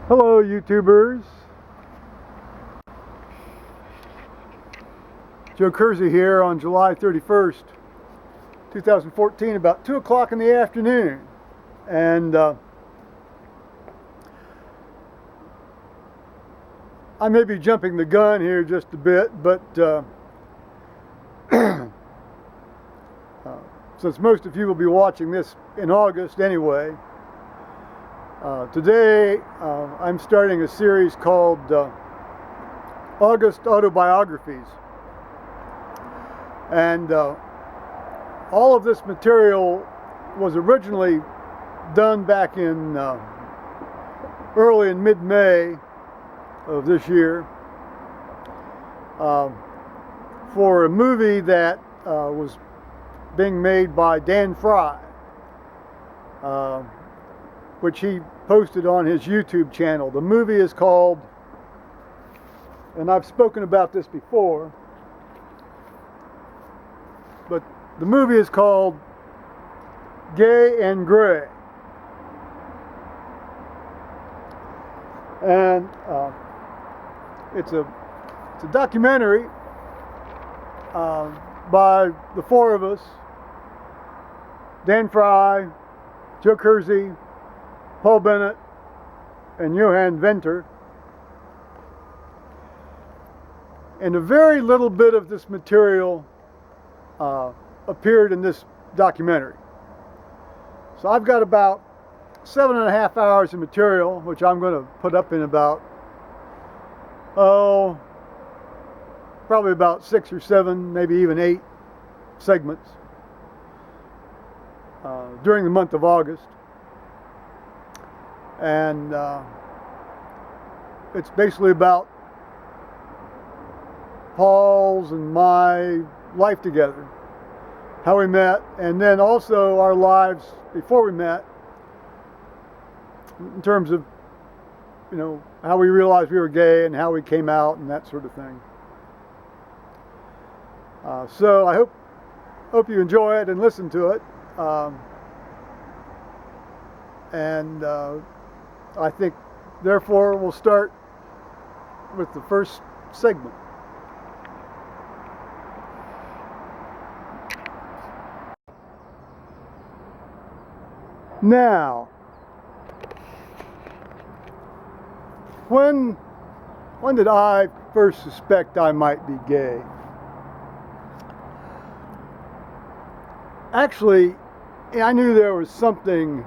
Hello, YouTubers. Joe Kersey here on July 31st, 2014, about 2 o'clock in the afternoon. And I may be jumping the gun here just a bit, but since most of you will be watching this in August anyway, today I'm starting a series called August Autobiographies. And all of this material was originally done back in early and mid-May of this year for a movie that was being made by Dan Fry, which he posted on his YouTube channel. The movie is called, and I've spoken about this before, but the movie is called Gay and Gray. And it's a documentary by the four of us: Dan Fry, Joe Kersey, Paul Bennett, and Johan Venter. And a very little bit of this material appeared in this documentary. So I've got about 7.5 hours of material, which I'm going to put up in about, probably about 6 or 7, maybe even 8 segments during the month of August. And it's basically about Paul's and my life together, how we met, and then also our lives before we met, in terms of, you know, how we realized we were gay and how we came out and that sort of thing. So I hope you enjoy it and listen to it. I think, therefore, we'll start with the first segment. Now, when did I first suspect I might be gay? Actually, I knew there was something,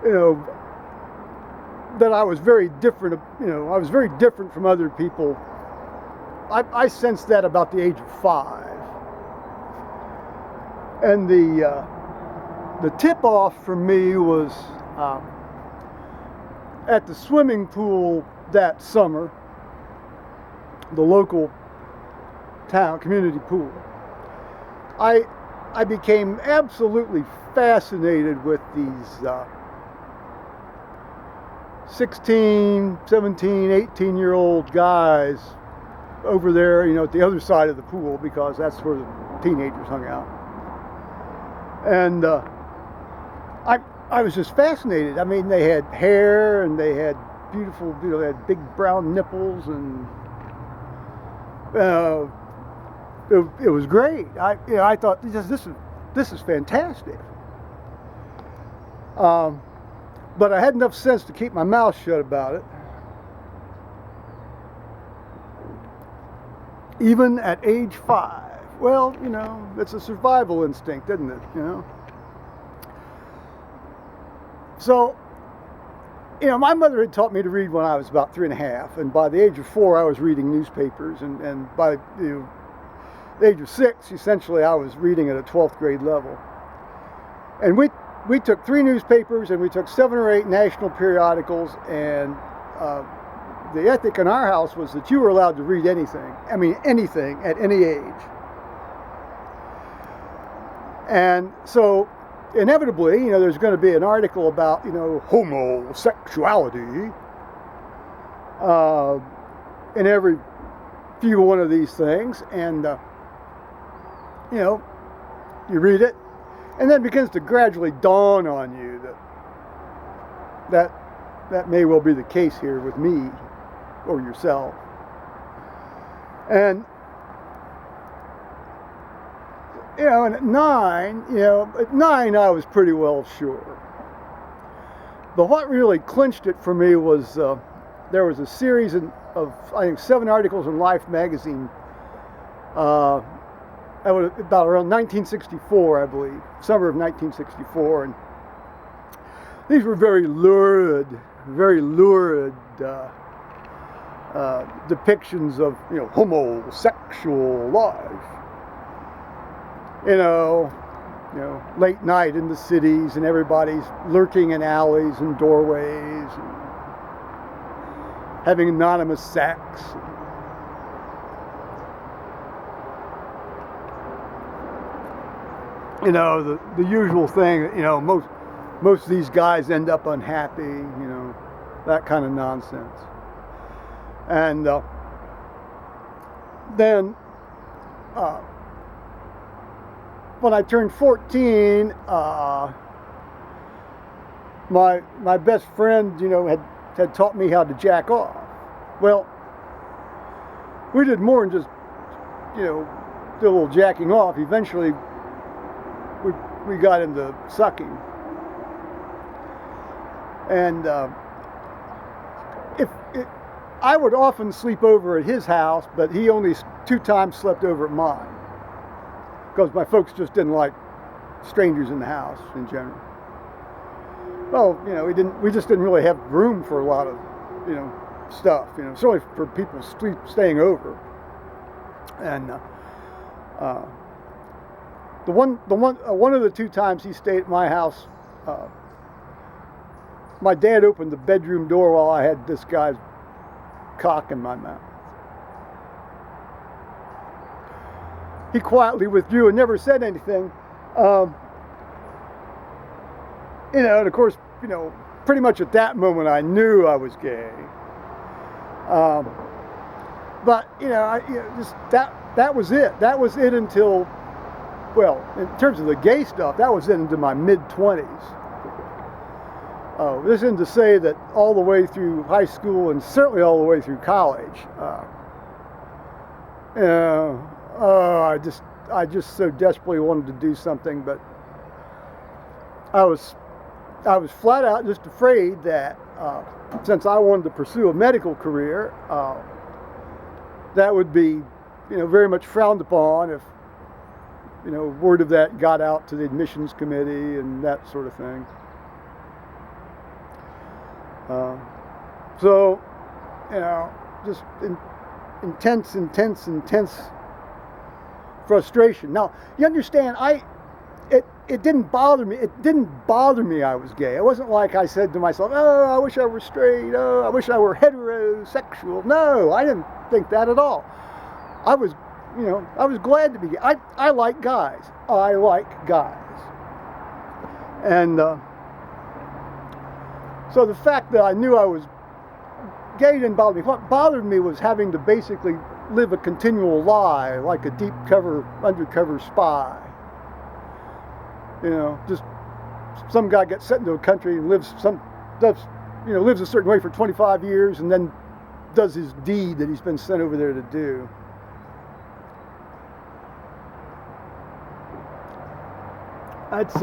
you know, that I was very different, you know, I was very different from other people. I sensed that about the age of 5. And the tip-off for me was at the swimming pool that summer, the local town community pool. I became absolutely fascinated with these 16, 17, 18-year-old guys over there, you know, at the other side of the pool, because that's where the teenagers hung out. And I was just fascinated. I mean, they had hair and they had beautiful, you know, they had big brown nipples, and it was great. I thought this is fantastic. But I had enough sense to keep my mouth shut about it. Even at age 5. Well, you know, it's a survival instinct, isn't it? You know. So, you know, my mother had taught me to read when I was about 3.5, and by the age of 4, I was reading newspapers, and by the age of 6, essentially, I was reading at a 12th grade level. And we took 3 newspapers, and we took 7 or 8 national periodicals, and the ethic in our house was that you were allowed to read anything. I mean, anything at any age. And so, inevitably, you know, there's going to be an article about, you know, homosexuality in every few one of these things, and you know, you read it, and then it begins to gradually dawn on you that that may well be the case here with me or yourself. And and at 9 I was pretty well sure. But what really clinched it for me was there was a series of I think 7 articles in Life magazine about around 1964, I believe, summer of 1964, and these were very lurid depictions of homosexual life. Late night in the cities, and everybody's lurking in alleys and doorways, and having anonymous sex. The usual thing. Most of these guys end up unhappy. That kind of nonsense. And then. When I turned 14, my best friend, had taught me how to jack off. Well, we did more than just, do a little jacking off. Eventually, we got into sucking. And I would often sleep over at his house, but he only 2 times slept over at mine, because my folks just didn't like strangers in the house in general. Well, we just didn't really have room for a lot of, stuff, certainly for people staying over. And one of the 2 times he stayed at my house, my dad opened the bedroom door while I had this guy's cock in my mouth. He quietly withdrew and never said anything. And of course, pretty much at that moment I knew I was gay. But that was it. That was it until, well, in terms of the gay stuff, that was it into my mid-20s. This isn't to say that all the way through high school and certainly all the way through college, I just so desperately wanted to do something, but I was flat out just afraid that since I wanted to pursue a medical career, that would be, very much frowned upon if, word of that got out to the admissions committee and that sort of thing. So, just intense frustration. Now, you understand, it didn't bother me. It didn't bother me I was gay. It wasn't like I said to myself, oh, I wish I were straight. Oh, I wish I were heterosexual. No, I didn't think that at all. I was glad to be gay. I like guys. I like guys. And so the fact that I knew I was gay didn't bother me. What bothered me was having to basically live a continual lie, like a deep cover, undercover spy. Just some guy gets sent into a country and lives a certain way for 25 years and then does his deed that he's been sent over there to do. That's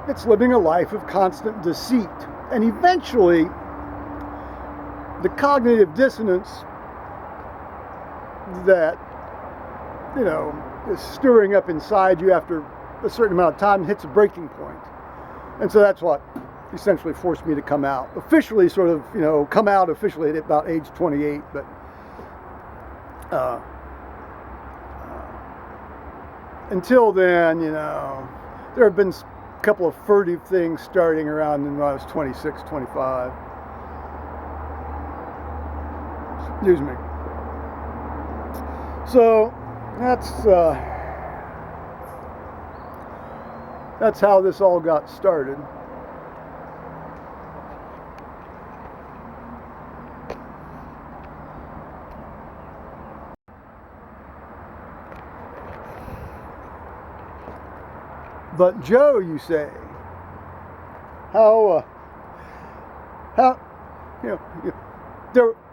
it's living a life of constant deceit, and eventually the cognitive dissonance that is stirring up inside you after a certain amount of time hits a breaking point. And so that's what essentially forced me to come out. Officially, come out officially at about age 28, but until then, there have been a couple of furtive things starting around when I was 26, 25. Excuse me. So that's how this all got started. But Joe, you say, how you know,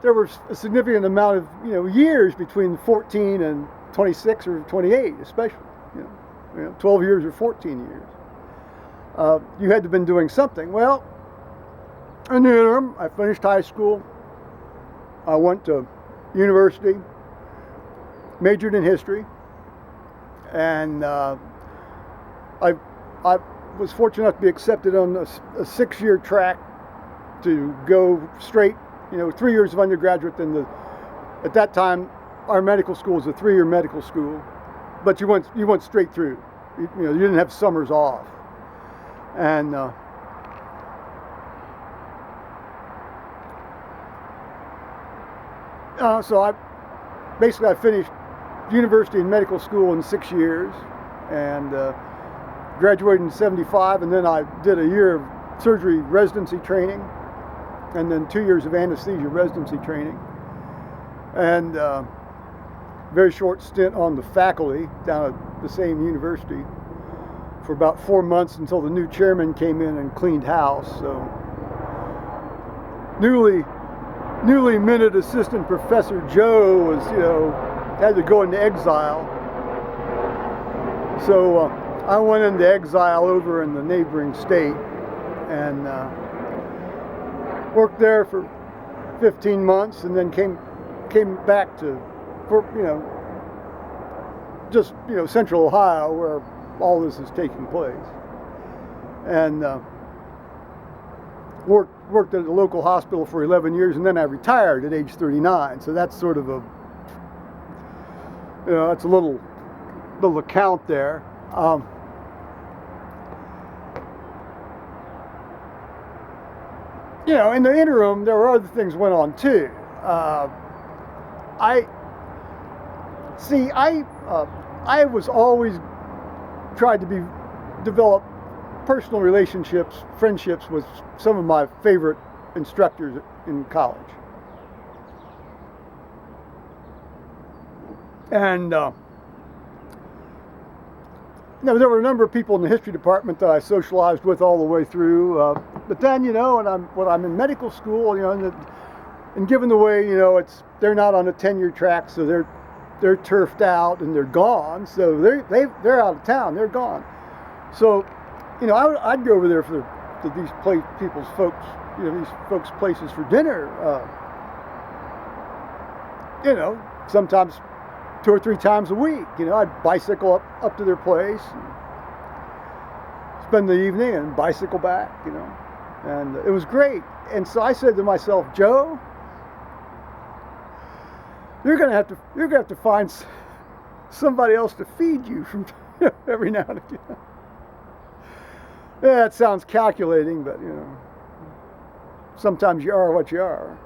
there was a significant amount of years between 14 and 26 or 28, especially 12 years or 14 years. You had to have been doing something. Well, in the interim, I finished high school. I went to university, majored in history, and I was fortunate enough to be accepted on a 6-year track to go straight, 3 years of undergraduate. Then at that time, our medical school was a 3-year medical school, but you went straight through. You didn't have summers off, and so I finished university and medical school in 6 years, and graduated in '75, and then I did a year of surgery residency training, and then 2 years of anesthesia residency training, and very short stint on the faculty down at the same university for about 4 months until the new chairman came in and cleaned house. So newly minted assistant professor Joe was, had to go into exile. So I went into exile over in the neighboring state and worked there for 15 months, and then came back for Central Ohio, where all this is taking place, and worked at a local hospital for 11 years, and then I retired at age 39. So that's sort of that's a little account there. In the interim, there were other things went on too. I was always tried to develop personal relationships, friendships with some of my favorite instructors in college. And there were a number of people in the history department that I socialized with all the way through. But then, when I'm in medical school, and given the way, they're not on a 10-year track, so they're turfed out and they're gone. So they're out of town, they're gone. So, I'd go over there to these people's folks, these folks' places for dinner. Sometimes 2 or 3 times a week. I'd bicycle up to their place, and spend the evening, and bicycle back. And it was great. And so I said to myself, Joe, you're gonna have to find somebody else to feed you from every now and again. Yeah, it sounds calculating, but sometimes you are what you are.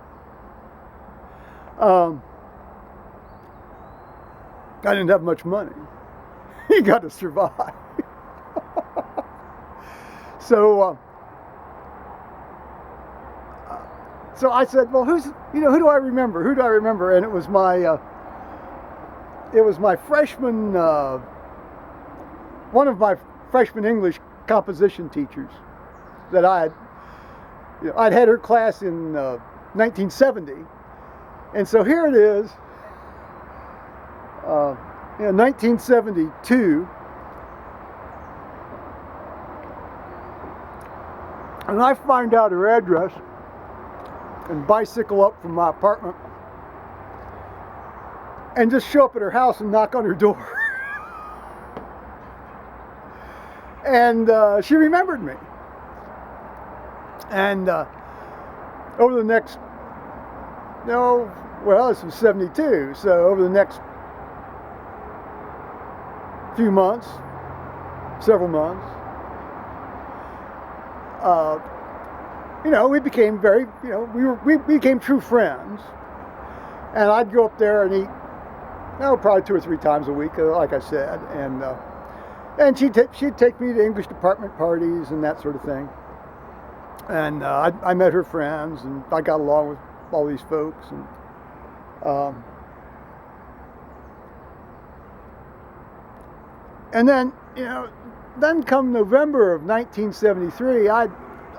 I didn't have much money. You got to survive. So I said, well, who do I remember? Who do I remember? And it was my freshman, one of my freshman English composition teachers that I'd had her class in 1970, and so here it is, 1972, and I find out her address and bicycle up from my apartment and just show up at her house and knock on her door. And she remembered me. And over the next, this was 72, so over the next few months, several months, we became we became true friends. And I'd go up there and eat, probably 2 or 3 times a week, like I said, and she'd take me to English department parties and that sort of thing. And I met her friends, and I got along with all these folks. And then, then come November of 1973,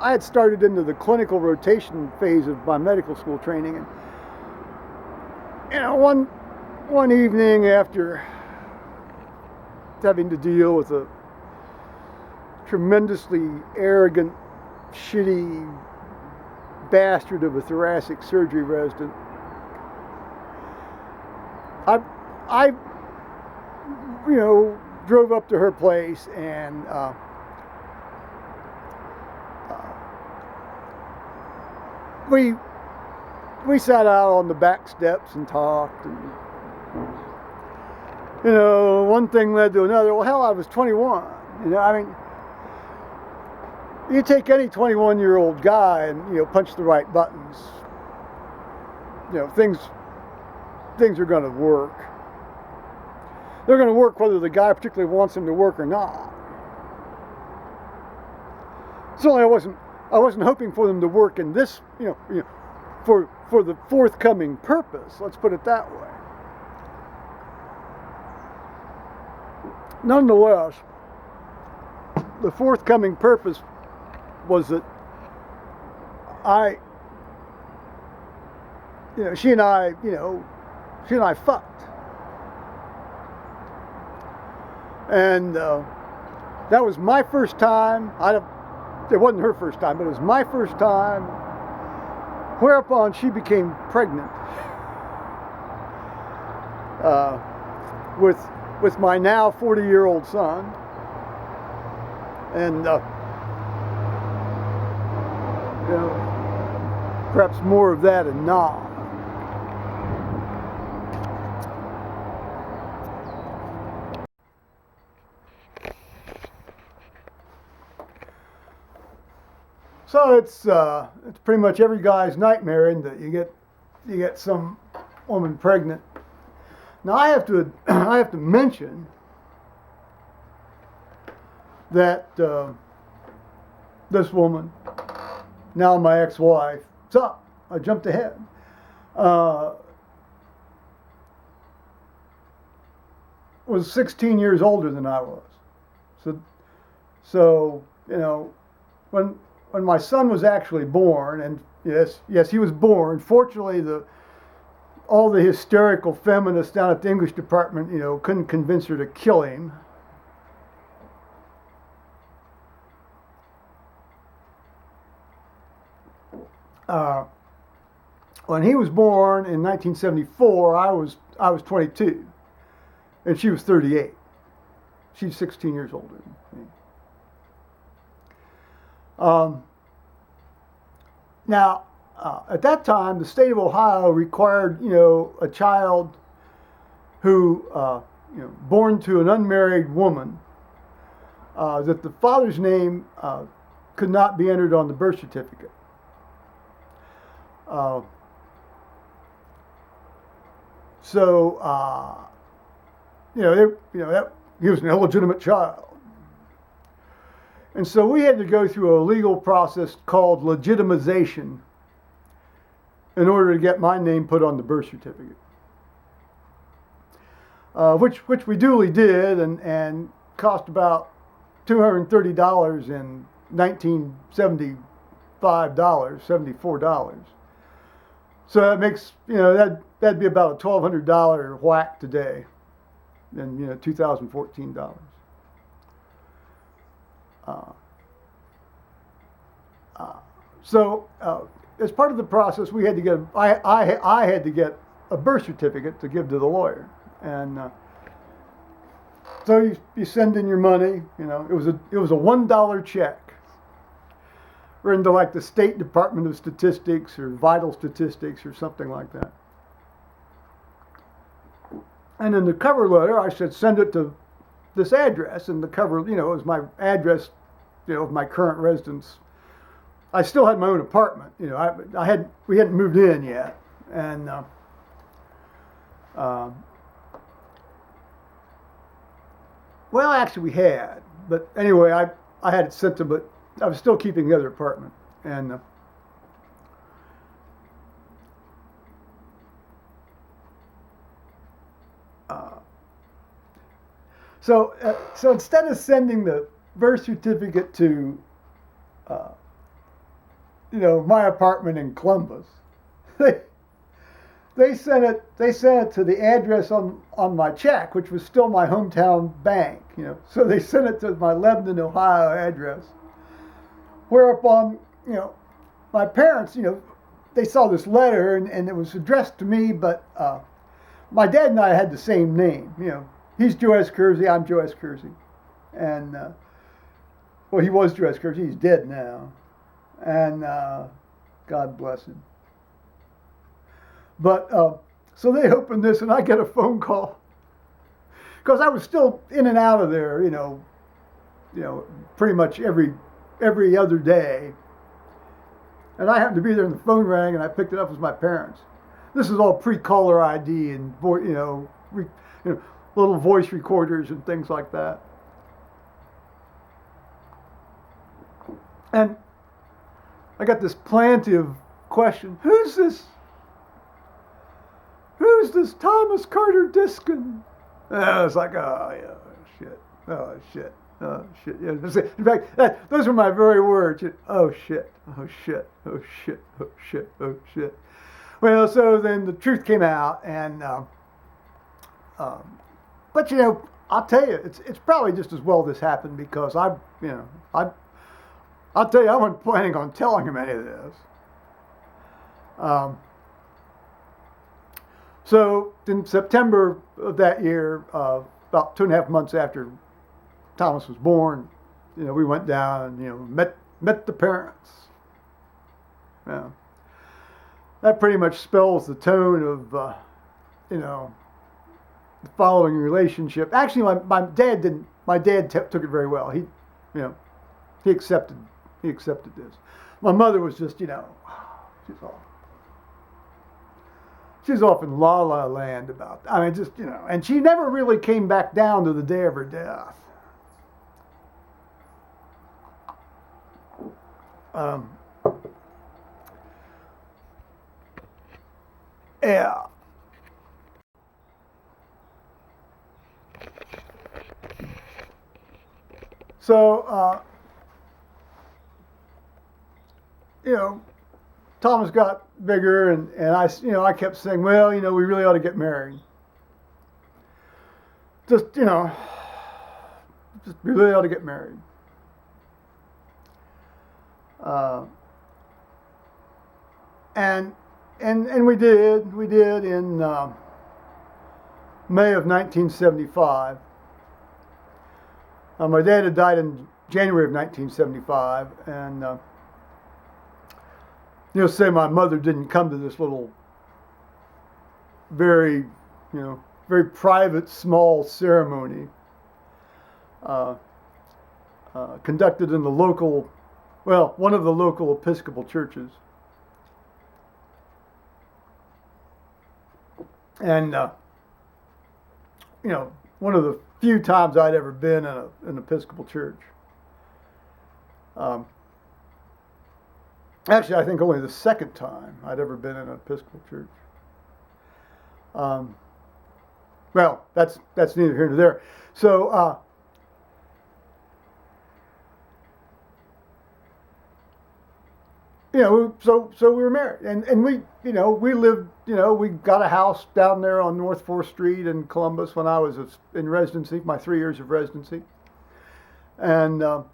I had started into the clinical rotation phase of my medical school training, and one evening after having to deal with a tremendously arrogant, shitty bastard of a thoracic surgery resident, I drove up to her place, and we sat out on the back steps and talked, and one thing led to another. Well, hell, I was 21. I mean, you take any 21-year-old guy and punch the right buttons, things are going to work. They're going to work whether the guy particularly wants them to work or not. Certainly, I wasn't hoping for them to work in this, for the forthcoming purpose. Let's put it that way. Nonetheless, the forthcoming purpose was that she and I fucked. And that was my first time. It wasn't her first time, but it was my first time. Whereupon she became pregnant with my now 40-year-old son, and perhaps more of that anon. So it's pretty much every guy's nightmare, isn't it? You get some woman pregnant. Now I have to mention that this woman, now my ex-wife, so I jumped ahead, was 16 years older than I was. So when my son was actually born, and yes, he was born. Fortunately, all the hysterical feminists down at the English department, couldn't convince her to kill him. When he was born in 1974, I was 22, and she was 38. She's 16 years older than me. Now, at that time, the state of Ohio required, a child who, born to an unmarried woman, that the father's name could not be entered on the birth certificate. He was an illegitimate child. And so we had to go through a legal process called legitimization in order to get my name put on the birth certificate. Which we duly did, and cost about $230 in $74. So that makes, that'd be about a $1,200 whack today in, 2014 dollars. As part of the process, we had to get I had to get a birth certificate to give to the lawyer, and so you send in your money. It was a $1 check, written to like the State Department of Statistics or Vital Statistics or something like that. And in the cover letter, I said send it to this address, and the cover, was my address, of my current residence. I still had my own apartment, we hadn't moved in yet, and well, actually we had, but anyway, I had it sent to, but I was still keeping the other apartment, and so instead of sending the birth certificate to my apartment in Columbus. They they sent it to the address on my check, which was still my hometown bank. So they sent it to my Lebanon, Ohio address. Whereupon, my parents, they saw this letter and it was addressed to me, but my dad and I had the same name. He's Joe S. Kersey, I'm Joe S. Kersey. And, well, he was Joe S. Kersey, he's dead now. And God bless him. But, so they opened this and I get a phone call. Because I was still in and out of there, pretty much every other day. And I happened to be there and the phone rang and I picked it up as my parents. This is all pre-caller ID and, little voice recorders and things like that. And I got this plaintive question. Who's this Thomas Carter Diskin? And I was like, oh, yeah, shit. Oh, shit. Oh, shit. Yeah. In fact, those were my very words. Oh, shit. Oh, shit. Oh, shit. Oh, shit. Oh, shit. Well, so then the truth came out, and but I'll tell you, it's probably just as well this happened because I'll tell you, I wasn't planning on telling him any of this. So in September of that year, about 2.5 months after Thomas was born, we went down and met the parents. Yeah. That pretty much spells the tone of the following relationship. Actually, my dad didn't. My dad took it very well. He accepted this. My mother was just she's off in la la land about. And she never really came back down to the day of her death. Yeah. So, Thomas got bigger, and I kept saying, well, we really ought to get married. Just really ought to get married. And we did in May of 1975. My dad had died in January of 1975, and say my mother didn't come to this little, very private, small ceremony conducted in the local, one of the local Episcopal churches. And, one of the few times I'd ever been in an Episcopal church. Actually, I think only the second time I'd ever been in an Episcopal church. Well, that's neither here nor there. So, so we were married, and we lived, we got a house down there on North 4th Street in Columbus when I was in residency, my 3 years of residency, and had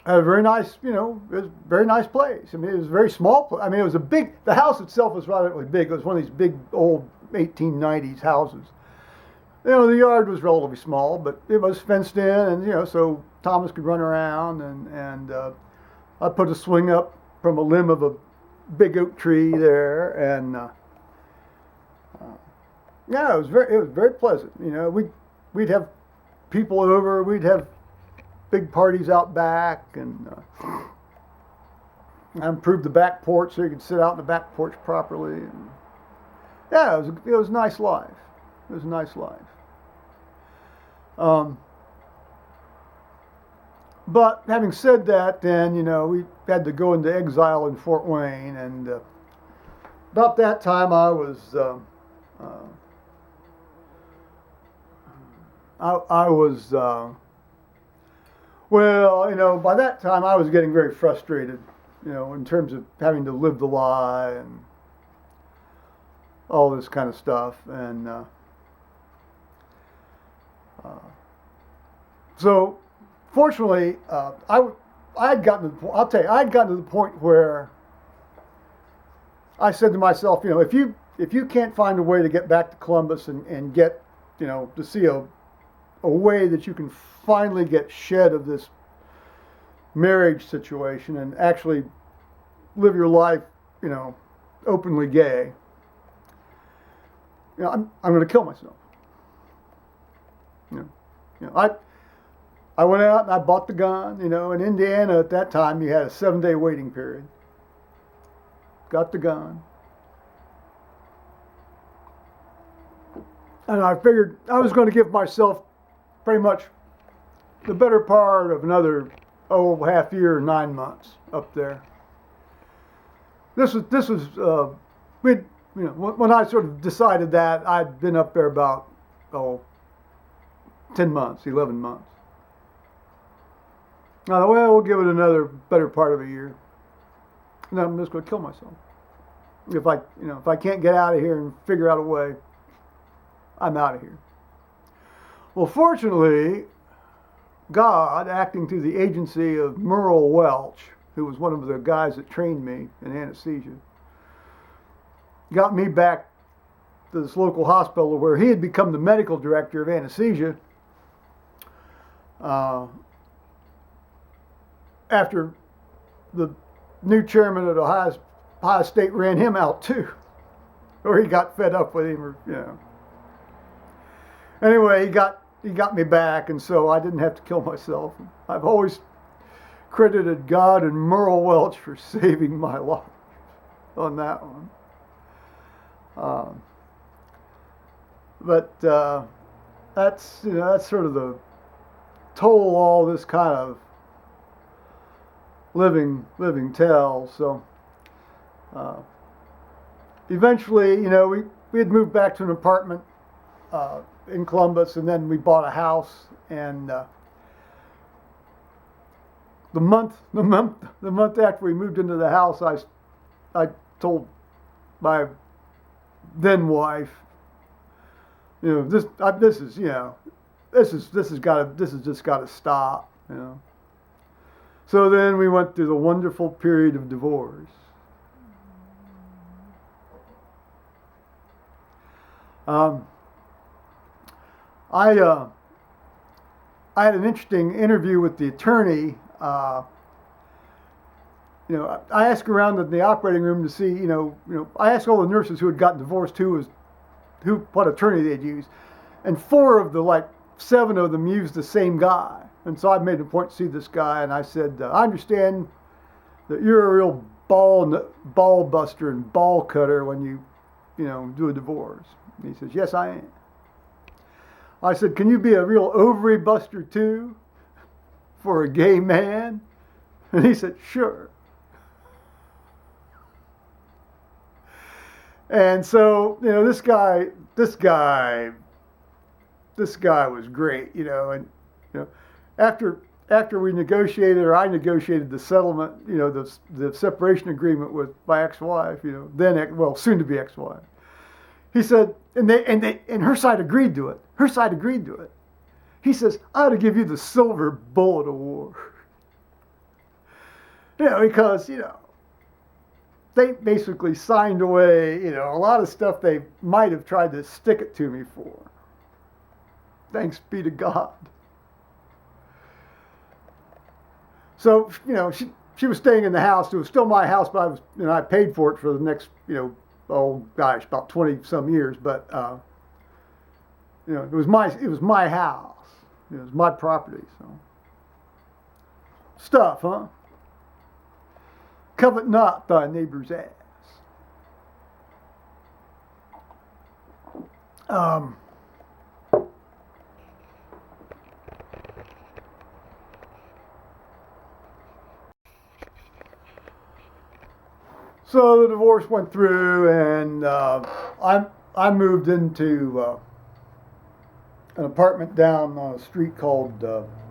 a very nice, it was a very nice place. It was a very small place. It was the house itself was relatively big. It was one of these big old 1890s houses. The yard was relatively small, but it was fenced in, and so Thomas could run around, and I put a swing up from a limb of a big oak tree there, and it was very pleasant. We'd have people over, we'd have big parties out back, and I improved the back porch so you could sit out in the back porch properly. And it was a nice life. It was a nice life. But having said that, then, we had to go into exile in Fort Wayne, and about that time I was, by that time I was getting very frustrated in terms of having to live the lie and all this kind of stuff. And so, fortunately, I had gotten to the, I'll tell you, I had gotten to the point where I said to myself, if you can't find a way to get back to Columbus and get, to see a way that you can finally get shed of this marriage situation and actually live your life, openly gay, I'm going to kill myself. I went out and I bought the gun. In Indiana at that time you had a 7-day waiting period. Got the gun. And I figured I was going to give myself pretty much the better part of another, half year or 9 months up there. This was when I sort of decided that, I'd been up there about 10 months, 11 months. I thought, well, we'll give it another better part of a year, and then I'm just going to kill myself. If I can't get out of here and figure out a way, I'm out of here. Well, fortunately, God, acting through the agency of Merle Welch, who was one of the guys that trained me in anesthesia, got me back to this local hospital where he had become the medical director of anesthesia after the new chairman of Ohio State ran him out too, or he got fed up with him, or. Anyway, he got me back, and so I didn't have to kill myself. I've always credited God and Merle Welch for saving my life on that one. But that's sort of the toll all this kind of living tells. So eventually, we had moved back to an apartment in Columbus, and then we bought a house. And the month after we moved into the house, I told my then wife, this has just got to stop. So then we went through the wonderful period of divorce. I had an interesting interview with the attorney. I asked around in the operating room to see, I asked all the nurses who had gotten divorced what attorney they'd use, and 4 of the 7 of them used the same guy. And so I made a point to see this guy, and I said, I understand that you're a real ball buster and ball cutter when you do a divorce. And he says, yes, I am. I said, can you be a real ovary buster too for a gay man? And he said, sure. And so, this guy was great, and after we negotiated, or I negotiated the settlement, the separation agreement with my ex-wife, soon to be ex-wife. He said, and her side agreed to it. Her side agreed to it. He says, I ought to give you the Silver Bullet Award. Because, they basically signed away, a lot of stuff they might have tried to stick it to me for. Thanks be to God. So, she was staying in the house. It was still my house, but I paid for it for the next, about 20 some years. But, it was my house. It was my property. So, stuff, huh? Covet not thy neighbor's ass. So the divorce went through, and I moved into an apartment down on a street called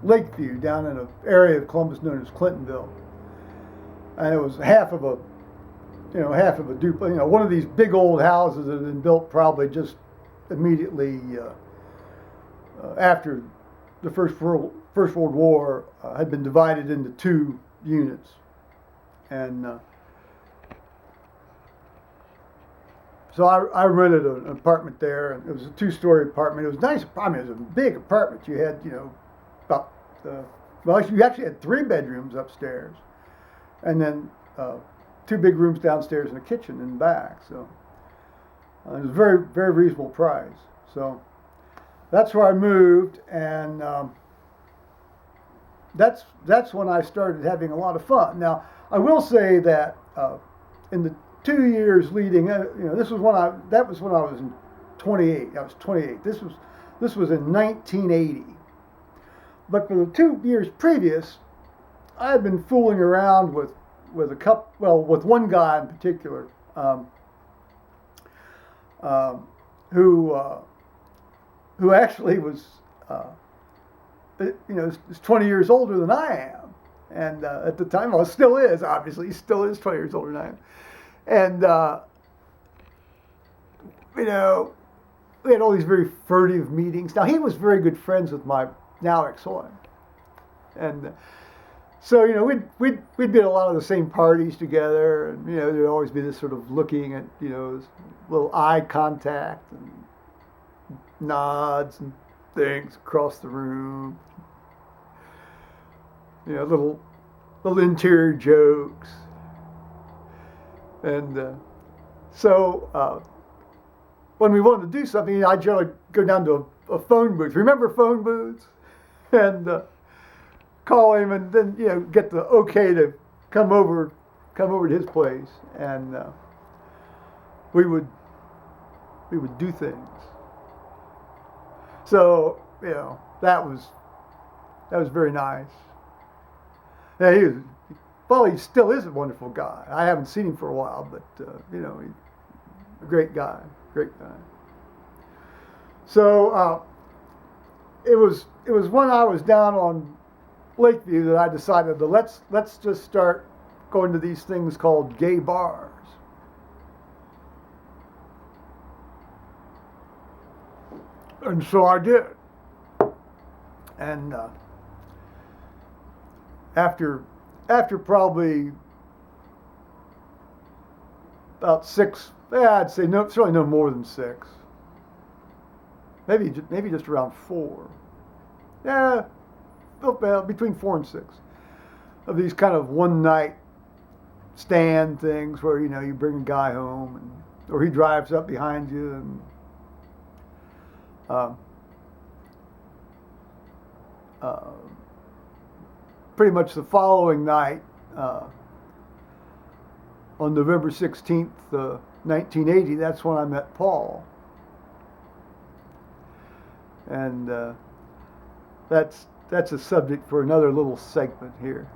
Lakeview, down in an area of Columbus known as Clintonville. and it was half of a duplex. One of these big old houses that had been built probably just immediately after the First World War had been divided into 2 units, and so I rented an apartment there, and it was a 2-story apartment. It was nice. I mean, it was a big apartment. You had about you actually had 3 bedrooms upstairs, and then 2 big rooms downstairs and a kitchen in the back. So it was a very, very reasonable price. So that's where I moved, and that's when I started having a lot of fun. Now, I will say that in the 2 years leading, that was when I was 28. I was 28. This was in 1980. But for the 2 years previous, I had been fooling around with one guy in particular, who actually was, is 20 years older than I am, and at the time, well, still is, obviously, he still is 20 years older than I am, and we had all these very furtive meetings. Now, he was very good friends with my now ex-wife, and so we'd been at a lot of the same parties together, and there'd always be this sort of looking at this little eye contact and nods and things across the room, little interior jokes, and so when we wanted to do something, I'd generally go down to a phone booth. Remember phone booths? And call him, and then get the okay to come over to his place, and we would do things. So that was very nice. Yeah, he still is a wonderful guy. I haven't seen him for a while, but he's a great guy. So it was when I was down on Lakeview that I decided to let's just start going to these things called gay bars. And so I did. And after probably about 6, I'd say certainly no more than 6. Maybe just around 4. Yeah, between 4 and 6 of these kind of one-night stand things where you bring a guy home, or he drives up behind you, and pretty much the following night, on November 16th, 1980, that's when I met Paul. And that's a subject for another little segment here.